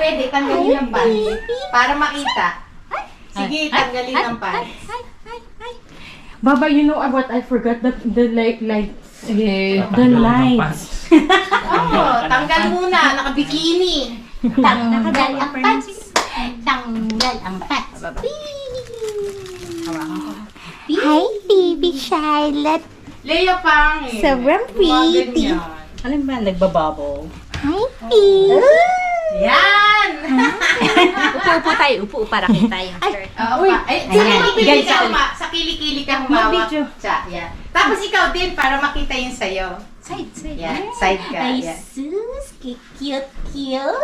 Pwede. Tanggalin ng pants. Para makita. Sige, tanggalin ng pants. Baba, you know what? I forgot the lights. The lights. Tanggal muna. Naka-bikini. Tanggal ang pants. Tanggal ang pants. Hi, baby Charlotte. Leo pang eh. Sobrang pretty. Alam ba, nagbababo? Hi, baby. Yan! Upo tayo. Upo para kita yung shirt. Oo pa. Sige, sa kilikili ka humawak. Mag-video. Siya, yan. Tapos ikaw din para makita yung sayo. Side. Yan, side ka. Ay, Yan. sus. Cute. Ayan.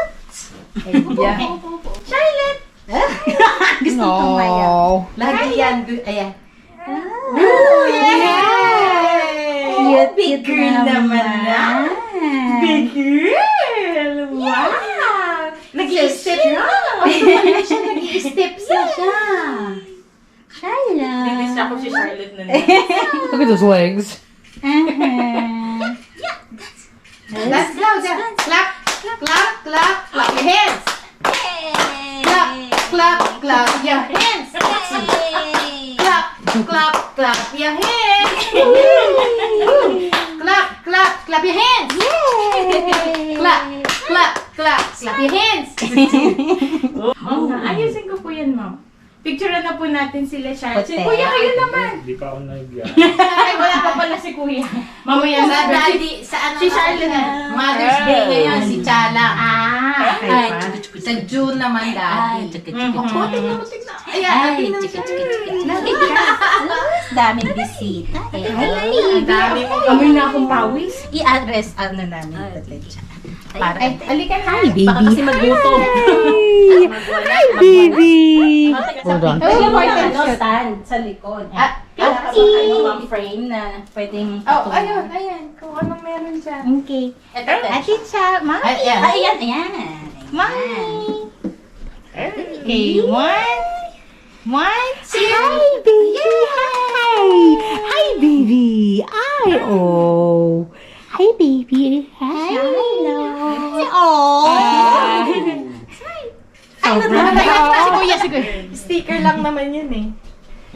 Charlotte! Gusto ko tumayaw. Lagi yan. Ayan. Cute, Big girl naman na. Big girl! Wow! Nag-i-step na. Nag-i-step siya. Charlotte. Nag-distract ko si Charlotte na. Look at those legs. Let's go. Clap. Clap. Clap. Clap your hands. Clap. Clap. Clap your hands. Clap. Clap. Clap your hands. Clap. Clap. Clap your hands. Clap. Clap. Clap. Clap your hands. Ayusin ko po yan, ma'am. Picturean na po natin sila, Charlotte. Hotel. Kuya, kayo naman. Hindi pa ako nag-yan. Ay, wala pa pala si Kuya. Mamaya Sa sa daddy, sa ano Si Charlotte na. Mother's Day ngayon, si Chala. Ay, Sa June naman daddy. Tingnan mo. Ayan, tingnan mo. Daming bisita. Ang dami mo. amoy na akong pawis. I-address namin ito. Para Ay, alika na. baka kasi magutom. Hi, baby. Hold on. Stand sa likod. Kailangan ba frame na pwedeng Ayan. Kung anong meron dyan. Okay. Ito. Atin siya, mami. Ayan. Mami. Okay, one, two. Hi, baby. Hi, baby. Hi, baby. Hi. Hello. Si Kuya, si Kuya. Sticker lang naman yun eh.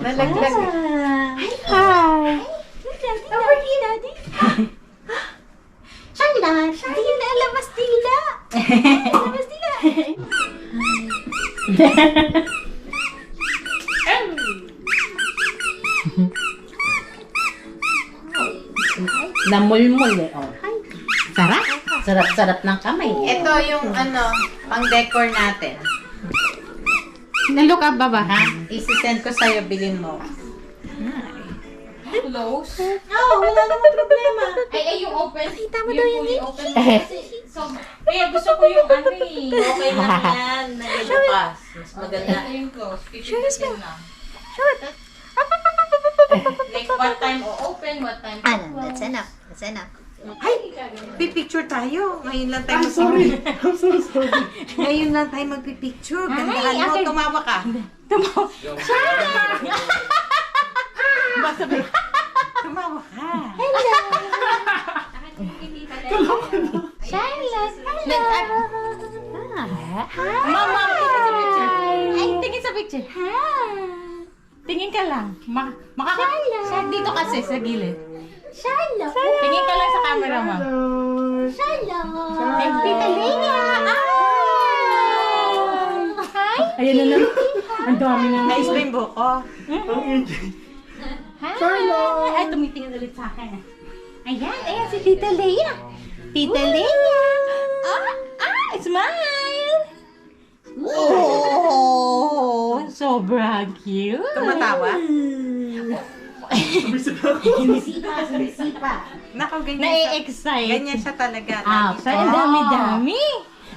Nalaglag. Hi. Charlotte. Dila, labas dila. Labas dila. Namulmul eh. Oh. Sarap. Sarap-sarap ng kamay. Ito yung pang-decor natin. Nalook up, baba. Ha? Isi-send ko sa'yo, bilhin mo. Close. Oo, wala naman problema. Ay, yung open. Tama daw yun eh. Open kasi. So, kaya gusto ko yung ano eh. Okay lang yan. Nagbukas. Mas maganda. Ito yung close. 50% lang. Like, what time open, what time That's enough. That's enough. Pipicture tayo. Ngayon lang tayo mag-picture. Ngayon lang tayo magpipicture. Gandahan mo, tumawa ka. Tumawa ka. Charlotte. Mama, tingin sa picture. Ay, tingin sa picture. Tingin ka lang. Dito kasi, sa gilid. Charlotte. Tingin ka lang sa camera, ma'am. Charlotte. Thank Tita Lea. Hi. Ayan na lang. Ang dami na. Nice ba yung buko? Charlotte! Ay, tumitingin ulit sa akin. Ayan si Tita Lea. Tita Lea! Smile! Oh, sobrang cute. Tumatawa? Sumisipa. Nako, ganyan siya. Nai-excite. Ganyan siya talaga. So, ang dami-dami.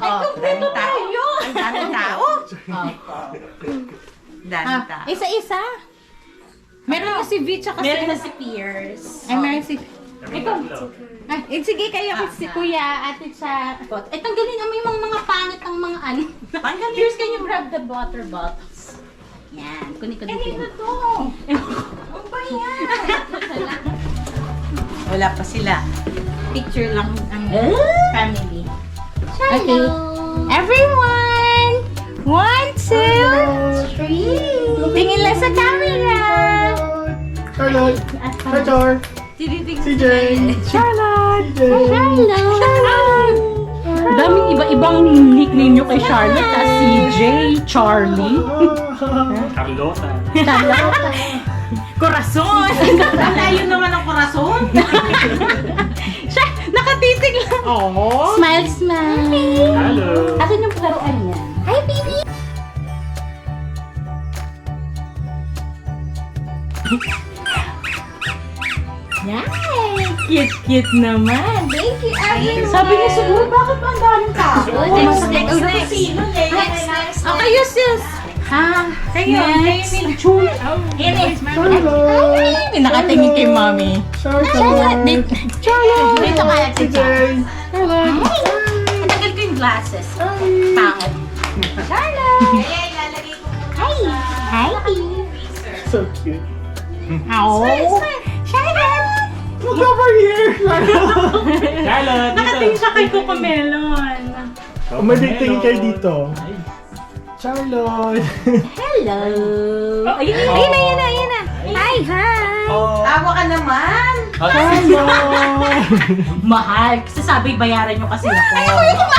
Ay, kompleto daming tao. tayo. Ang daming tao. Daming tao. Isa-isa. Meron na si V tsaka Meron na si Pierce. Ay, meron si... Ito. Sige, kayo si Kuya, ate sa... Ay, tanggalin mo yung mga pangit ng mga ano. Tanggalin. Pierce, can you grab the water bottles? Yan. Kunin ko dito. Ito. Ang ba yan? Wala pa sila. Picture lang ang family. Okay. Everyone! 1, 2, 3. Tingin lang sa camera. Charlotte! Hi, Char! CJ! Charlotte! CJ! Daming iba-ibang nickname nyo kay Charlotte. CJ, Charlie, Carlota! Corazon! Malayo naman ang korason. Siya, nakatitig lang. Oo. Smile, smile. Hello! Asan yung laruan niya? Hi, baby! Nice! Cute-cute naman. Thank you, everyone. Sabi niya siguro, bakit ba ang daming tao? Next, next, Next. Oh, kayo, sis. Ha? Kayo. Next. Ay, nakatingin kay mommy. Charlotte! Dito kaya si CJ! Ang tagal ko yung glasses. Pangit. Charlotte. Hi. Hi. So cute. How? Charlotte. Look over here! Charlotte! Nakatingin siya kay Coco Melon. Umaligtingin kayo dito. Charlotte! Hello. Ayun na. Hi, hi. Tawa ka naman. Charlotte! Mahal. Kasi sabi, bayaran nyo kasi ako. Charlotte!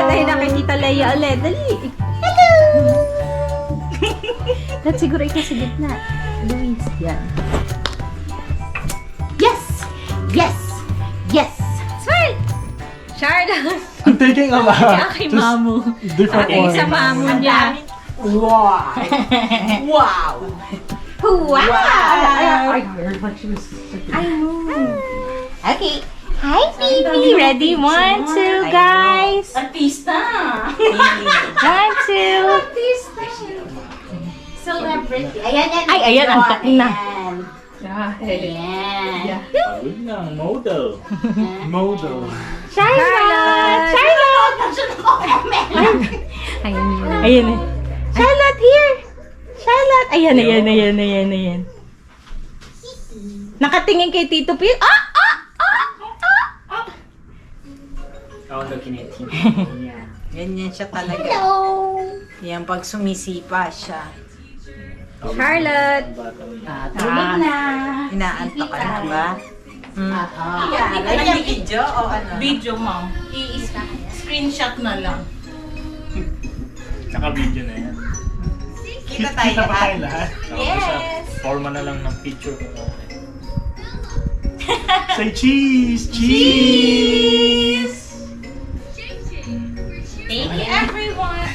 Ay, nakikita Leia ulit. Dali. Hello! Let's siguro ikaw sa gitna. Luis, yan. Yes! Yes! Yes! Smile! Charlotte! I'm taking a lot. Kaya kay Just Mamu. different Kaya sa one. Mamu niya. Wow. Wow. Wow! I heard what she was saying. I know. Okay. Hi, baby. Ready? 1, 2, guys. Artista! 1, 2. Celebrity. Ayan, yan. Ay, ayan, antok na. Ayan. Pagod na, model. Model. Charlotte! Charlotte! Ayan. Ayan. Charlotte, here! Charlotte! Ayan. Nakatingin kay Tito Pil. Ganyan siya talaga. Yan pag sumisipa siya. Charlotte! Tulog na. Inaantok ka na ba? Ano yung video o ano? Video, ma'am. Screenshot na lang. Naka-video na yan. Kita tayo Kita pa lahat. tayo lahat. Yes! Forma na lang ng picture ko. Say cheese! Cheese! Thank you, everyone!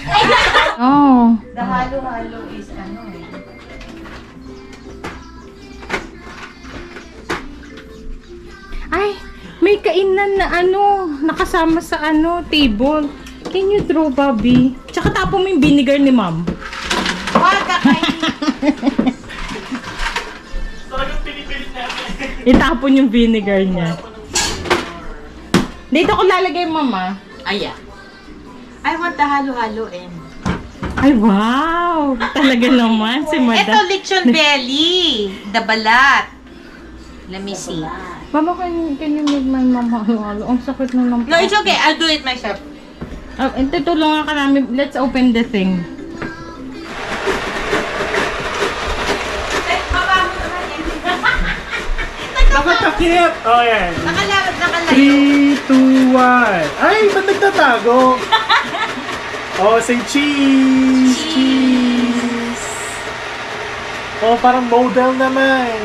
Oh. The halo-halo is ano eh. Ay, may kainan na ano, nakasama sa ano, table. Can you throw, Bobby? Tsaka tapon mo yung vinegar ni Ma'am. Wag kakainin. Talagang pinipilit natin. Itapon yung vinegar niya. Dito ko lalagay, Mama. Aya. I want the halo-halo and... Ay, wow! Talaga naman si Ito, Madam. lechon belly. The balat. Let me see. Mama, can you make my mom halo-halo? Ang sakit na lang. No, it's okay. I'll do it myself. Tutulungan ka namin. Let's open the thing. Nakatakip! Oh, yan. Nakalayo. 3, 2, 1. Ay, ba't nagtatago? Oh, say cheese! Cheese! Oh, parang model naman.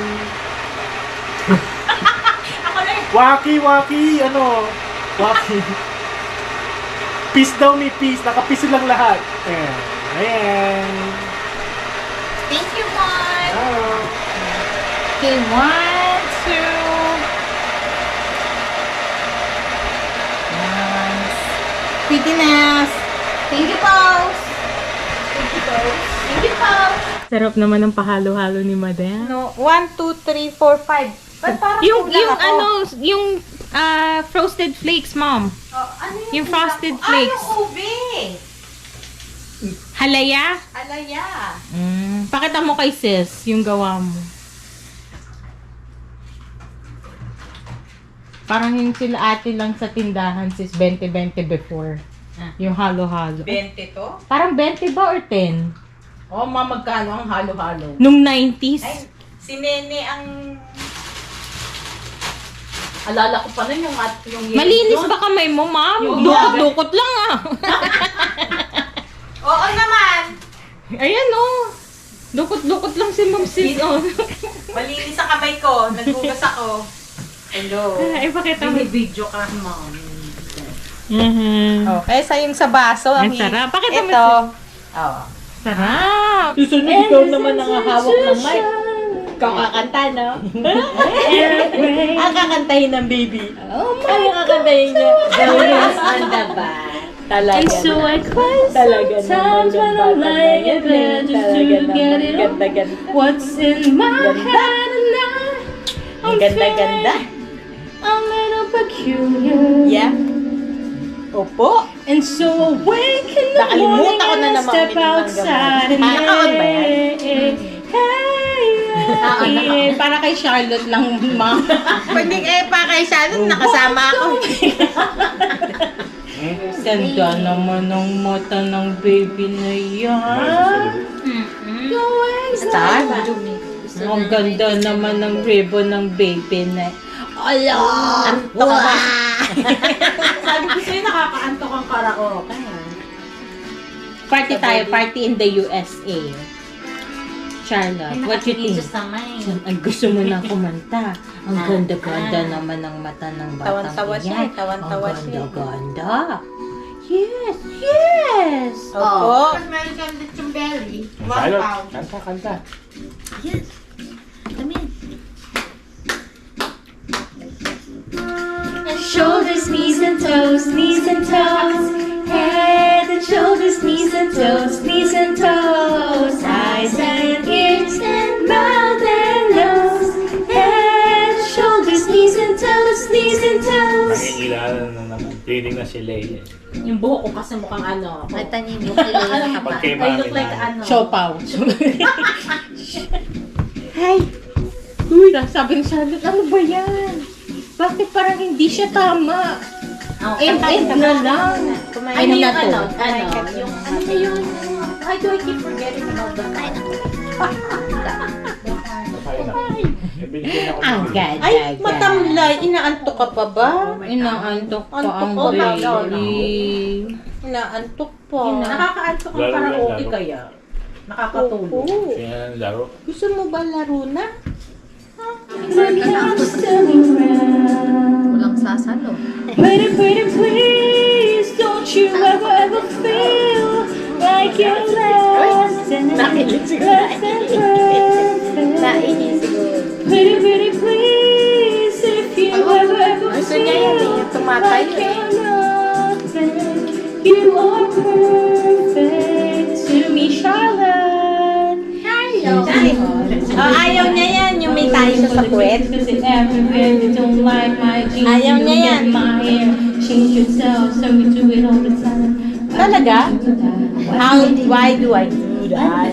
Waki, waki, ano? Waki. Peace daw ni peace. Naka-peace lang lahat. Ayan. Ayan. Thank you, Mom. Oh. Okay, 1, 2. Nice. Prettiness. Thank you, Paus. Thank you, Paus. Sarap naman ng pahalo-halo ni Madam. No, 1, 2, 3, 4, 5. Ba't parang kulang ako? yung frosted flakes, Mom. Yung frosted flakes. Yung ube. Halaya? Alaya. Pakita mo kay sis yung gawa mo. Parang yung sila ate lang sa tindahan sis 20-20 before. Yung halo-halo. 20 to? Parang 20 ba or 10? Oh, magkano ang halo-halo? Nung 90s. Ay, si Nene ang... Alala ko pa nun yung Malinis ba kamay mo, ma'am? Yung Dukot-dukot lang ah. Oo naman! Ayan oh. Dukot-dukot lang si Ma'am Sis. Oh. Malinis sa kamay ko. Naghugas ako. Hello. Ay, pakita mo. video ka, mom. Mhm. Okay, sa yung sa baso. Ang sarap. Pakita mo. Ito. Oh. Sarap. Susunod ikaw naman ang hawak ng mic. Ikaw kakanta, no? Ang kakantahin ng baby. Oh Ang kakantahin niya. Always on the back. Talaga. And so I cry Talaga sometimes when I'm lying in bed just to get it on. Ganda-ganda. What's in my head and now I'm Ganda-ganda. feeling a little peculiar. Yeah. Opo. And so awake in the Nakalimutan morning ko na and I naman step uminom ng outside and gamot. Naka-on ba yan? hey, para kay Charlotte lang, ma. Pwede pa kay Shannon, nakasama ako. Ganda naman ng mata ng baby na yan. Star? Ang ganda naman ng ribbon ng baby na. Ala! Antok ka ba? Sabi ko sa'yo, nakakaantok ang karaoke. Party tayo, party in the USA. Charlotte, what you think? Ang gusto mo na kumanta. Ang ganda-ganda naman ng mata ng batang Tawan-tawa siya, iyan. tawan-tawa Ang siya. ganda-ganda. Yes, yes! Opo. Charlotte, kanta. Shoulders, knees and toes, knees and toes. Head and shoulders, knees and toes, knees and toes. Eyes and ears and mouth and nose. Head, shoulders, knees and toes, knees and toes. Nakikilala na naman. Training na si Leia. Yung buhok ko kasi mukhang ano. May tanim mo kailangan Pag kay I mami look like na. ano. Siopaw. Hi! Uy, sabi ni Charlotte, ano ba yan? Bakit parang hindi siya tama? End na lang. Kumain Ano na yung to. yung ano na yun? Why do I keep forgetting about the Kain na. Binigyan ako ng Ang bili. ganda. Ay, matamlay. Inaantok ka pa ba? Inaantok pa Antok ang ko na. baby. Inaantok pa. Nakakaantok ang Laro yan, karaoke laro. kaya. Nakakatulog. Oo. Siya ang laro. Gusto mo ba laro na? Walang sasalo. Pretty, pretty, please, don't you ever feel like you're less than perfect. Nainis siguro. Pretty, pretty, please, if you ever Gusto niya yan eh. feel Tumatay like eh. you're nothing, you are perfect to me, Charlotte. Oh, ayaw niya yan. Yung may tayo siya sa puwet. Ayaw niya yan. Talaga? Why do I do that?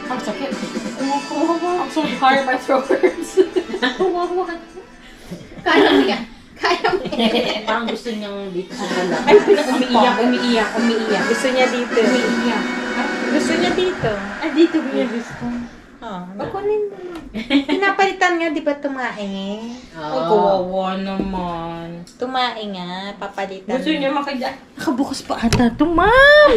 Ang sakit. I'm so hard my throat hurts. Kaya mo yan. Kaya mo Parang gusto niyang dito sa dala. Ay, umiiyak. Gusto niya dito. Gusto niya dito. Ah, dito ko yung gusto. Oh, bakunin mo. Pinapalitan nga, di ba tumae? Ay, kawawa naman. Tumae nga, papalitan. Gusto niya makita. Nakabukas pa ata ito, ma'am.